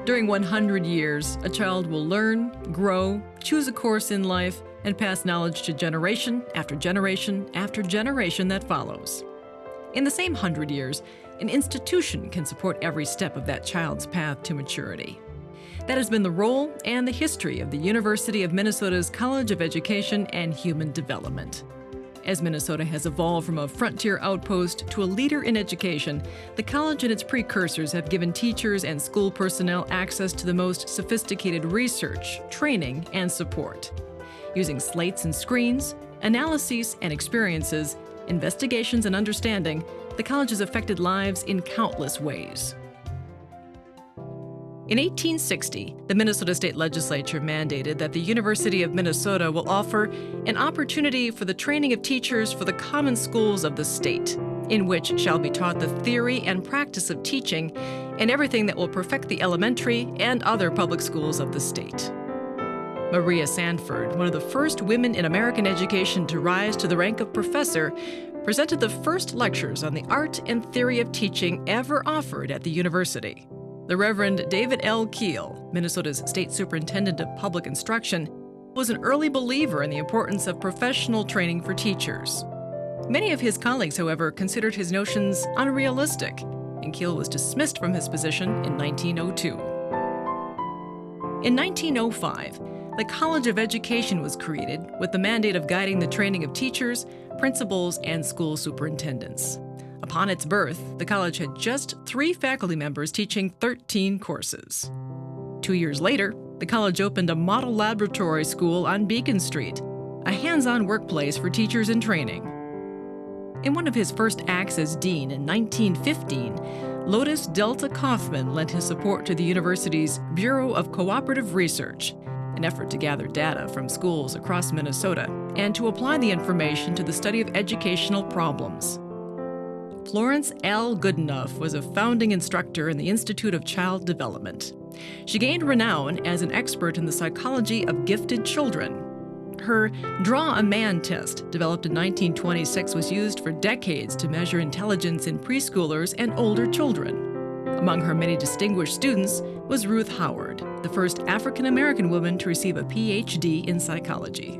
During 100 years, a child will learn, grow, choose a course in life, and pass knowledge to generation after generation after generation that follows. In the same 100 years, an institution can support every step of that child's path to maturity. That has been the role and the history of the University of Minnesota's College of Education and Human Development. As Minnesota has evolved from a frontier outpost to a leader in education, the college and its precursors have given teachers and school personnel access to the most sophisticated research, training, and support. Using slates and screens, analyses and experiences, investigations and understanding, the college has affected lives in countless ways. In 1860, the Minnesota State Legislature mandated that the University of Minnesota will offer an opportunity for the training of teachers for the common schools of the state, in which shall be taught the theory and practice of teaching and everything that will perfect the elementary and other public schools of the state. Maria Sanford, one of the first women in American education to rise to the rank of professor, presented the first lectures on the art and theory of teaching ever offered at the university. The Reverend David L. Keel, Minnesota's State Superintendent of Public Instruction, was an early believer in the importance of professional training for teachers. Many of his colleagues, however, considered his notions unrealistic, and Keel was dismissed from his position in 1902. In 1905, the College of Education was created with the mandate of guiding the training of teachers, principals, and school superintendents. Upon its birth, the college had just 3 faculty members teaching 13 courses. 2 years later, the college opened a model laboratory school on Beacon Street, a hands-on workplace for teachers in training. In one of his first acts as dean in 1915, Lotus Delta Kaufman lent his support to the university's Bureau of Cooperative Research, an effort to gather data from schools across Minnesota and to apply the information to the study of educational problems. Florence L. Goodenough was a founding instructor in the Institute of Child Development. She gained renown as an expert in the psychology of gifted children. Her Draw a Man test, developed in 1926, was used for decades to measure intelligence in preschoolers and older children. Among her many distinguished students was Ruth Howard, the first African-American woman to receive a PhD in psychology.